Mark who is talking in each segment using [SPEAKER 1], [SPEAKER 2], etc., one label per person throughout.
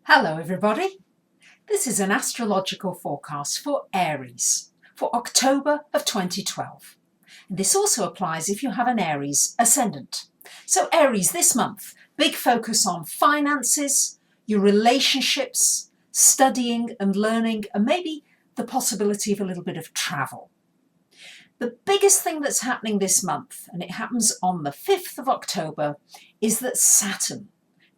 [SPEAKER 1] Hello everybody, this is an astrological forecast for Aries for October of 2012. This also applies if you have an Aries ascendant. So Aries this month, big focus on finances, your relationships, studying and learning, and maybe the possibility of a little bit of travel. The biggest thing that's happening this month, and it happens on the 5th of October, is that Saturn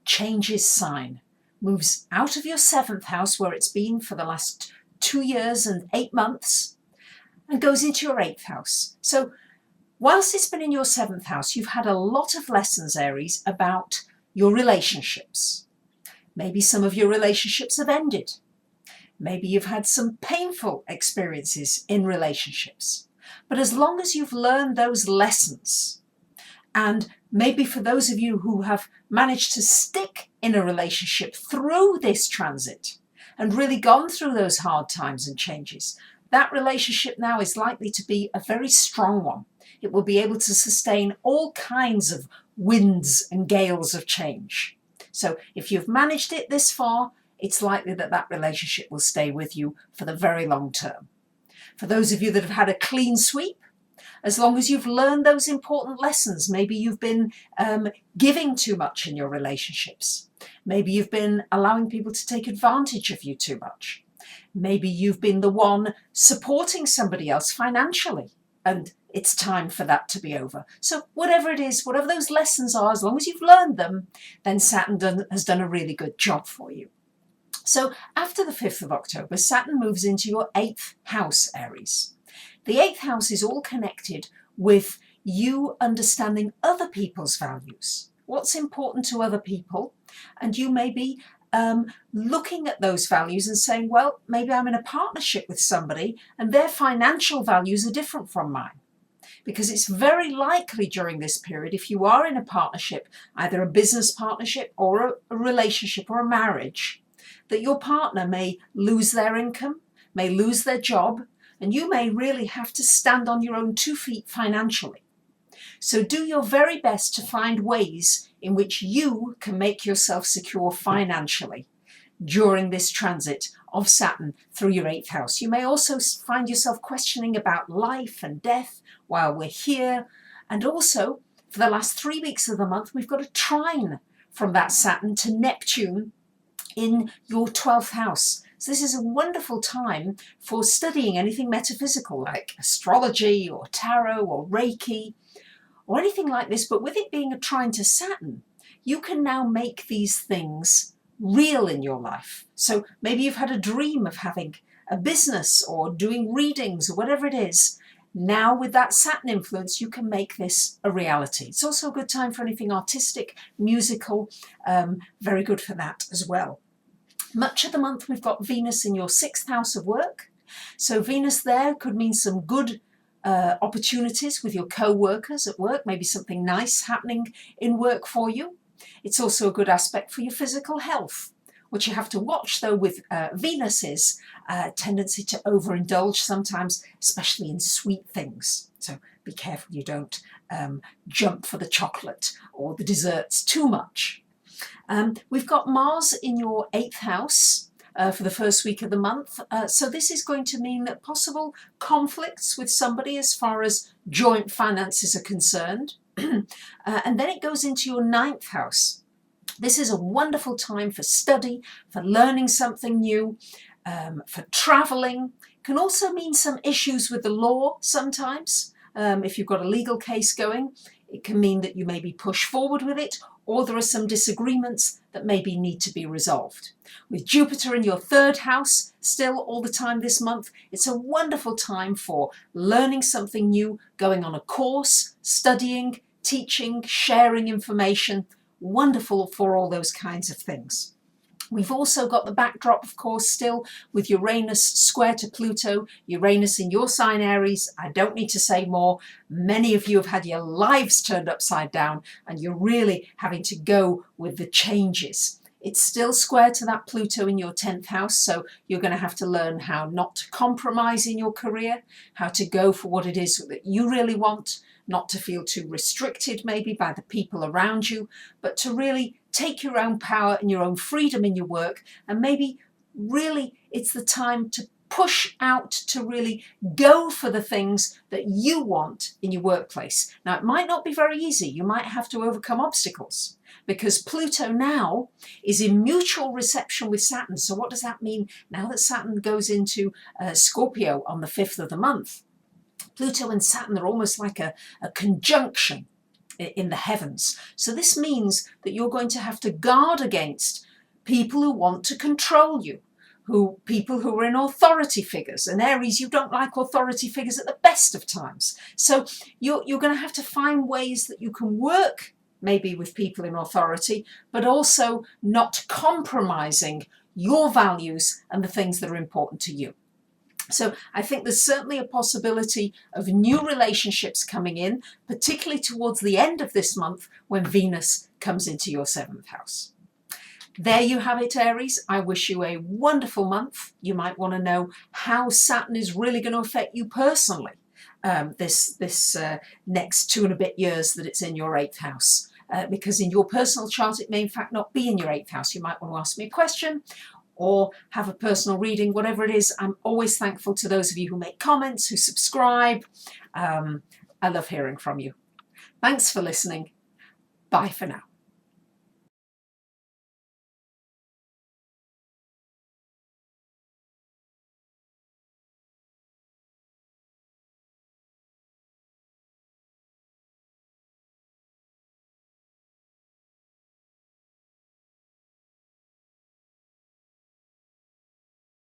[SPEAKER 1] changes sign. Moves out of your 7th house where it's been for the last 2 years and 8 months and goes into your 8th house. So whilst it's been in your 7th house, you've had a lot of lessons, Aries, about your relationships. Maybe some of your relationships have ended. Maybe you've had some painful experiences in relationships. But as long as you've learned those lessons, and maybe for those of you who have managed to stick in a relationship through this transit and really gone through those hard times and changes, that relationship now is likely to be a very strong one. It will be able to sustain all kinds of winds and gales of change. So if you've managed it this far, it's likely that that relationship will stay with you for the very long term. For those of you that have had a clean sweep, as long as you've learned those important lessons, maybe you've been giving too much in your relationships. Maybe you've been allowing people to take advantage of you too much. Maybe you've been the one supporting somebody else financially, and it's time for that to be over. So whatever it is, whatever those lessons are, as long as you've learned them, then Saturn has done a really good job for you. So after the 5th of October, Saturn moves into your 8th house, Aries. The 8th house is all connected with you understanding other people's values, what's important to other people, and you may be looking at those values and saying, well, maybe I'm in a partnership with somebody and their financial values are different from mine. Because it's very likely during this period, if you are in a partnership, either a business partnership or a relationship or a marriage, that your partner may lose their income, may lose their job, and you may really have to stand on your own 2 feet financially. So do your very best to find ways in which you can make yourself secure financially during this transit of Saturn through your 8th house. You may also find yourself questioning about life and death while we're here. And also, for the last 3 weeks of the month, we've got a trine from that Saturn to Neptune in your 12th house. So this is a wonderful time for studying anything metaphysical like astrology or tarot or Reiki or anything like this. But with it being a trine to Saturn, you can now make these things real in your life. So maybe you've had a dream of having a business or doing readings or whatever it is. Now with that Saturn influence, you can make this a reality. It's also a good time for anything artistic, musical, very good for that as well. Much of the month we've got Venus in your 6th house of work. So Venus there could mean some good opportunities with your co-workers at work, maybe something nice happening in work for you. It's also a good aspect for your physical health. What you have to watch though with Venus is a tendency to overindulge sometimes, especially in sweet things. So be careful you don't jump for the chocolate or the desserts too much. We've got Mars in your 8th house for the first week of the month. So this is going to mean that possible conflicts with somebody as far as joint finances are concerned. And then it goes into your 9th house. This is a wonderful time for study, for learning something new, for traveling. Can also mean some issues with the law sometimes. If you've got a legal case going, it can mean that you maybe push forward with it, or there are some disagreements that maybe need to be resolved. With Jupiter in your 3rd house still all the time this month, it's a wonderful time for learning something new, going on a course, studying, teaching, sharing information. Wonderful for all those kinds of things. We've also got the backdrop, of course, still with Uranus square to Pluto. Uranus in your sign, Aries. I don't need to say more. Many of you have had your lives turned upside down and you're really having to go with the changes. It's still square to that Pluto in your 10th house, so you're going to have to learn how not to compromise in your career, how to go for what it is that you really want, not to feel too restricted maybe by the people around you, but to really take your own power and your own freedom in your work, and maybe really it's the time to push out, to really go for the things that you want in your workplace. Now, it might not be very easy. You might have to overcome obstacles because Pluto now is in mutual reception with Saturn. So what does that mean? Now that Saturn goes into Scorpio on the 5th of the month, Pluto and Saturn are almost like a conjunction in the heavens. So this means that you're going to have to guard against people who want to control you, people who are in authority figures. And Aries, you don't like authority figures at the best of times. So you're going to have to find ways that you can work maybe with people in authority, but also not compromising your values and the things that are important to you. So I think there's certainly a possibility of new relationships coming in, particularly towards the end of this month when Venus comes into your 7th house. There you have it, Aries. I wish you a wonderful month. You might want to know how Saturn is really going to affect you personally this next 2 and a bit years that it's in your 8th house. Because in your personal chart, it may in fact not be in your 8th house. You might want to ask me a question or have a personal reading, whatever it is. I'm always thankful to those of you who make comments, who subscribe. I love hearing from you. Thanks for listening. Bye for now.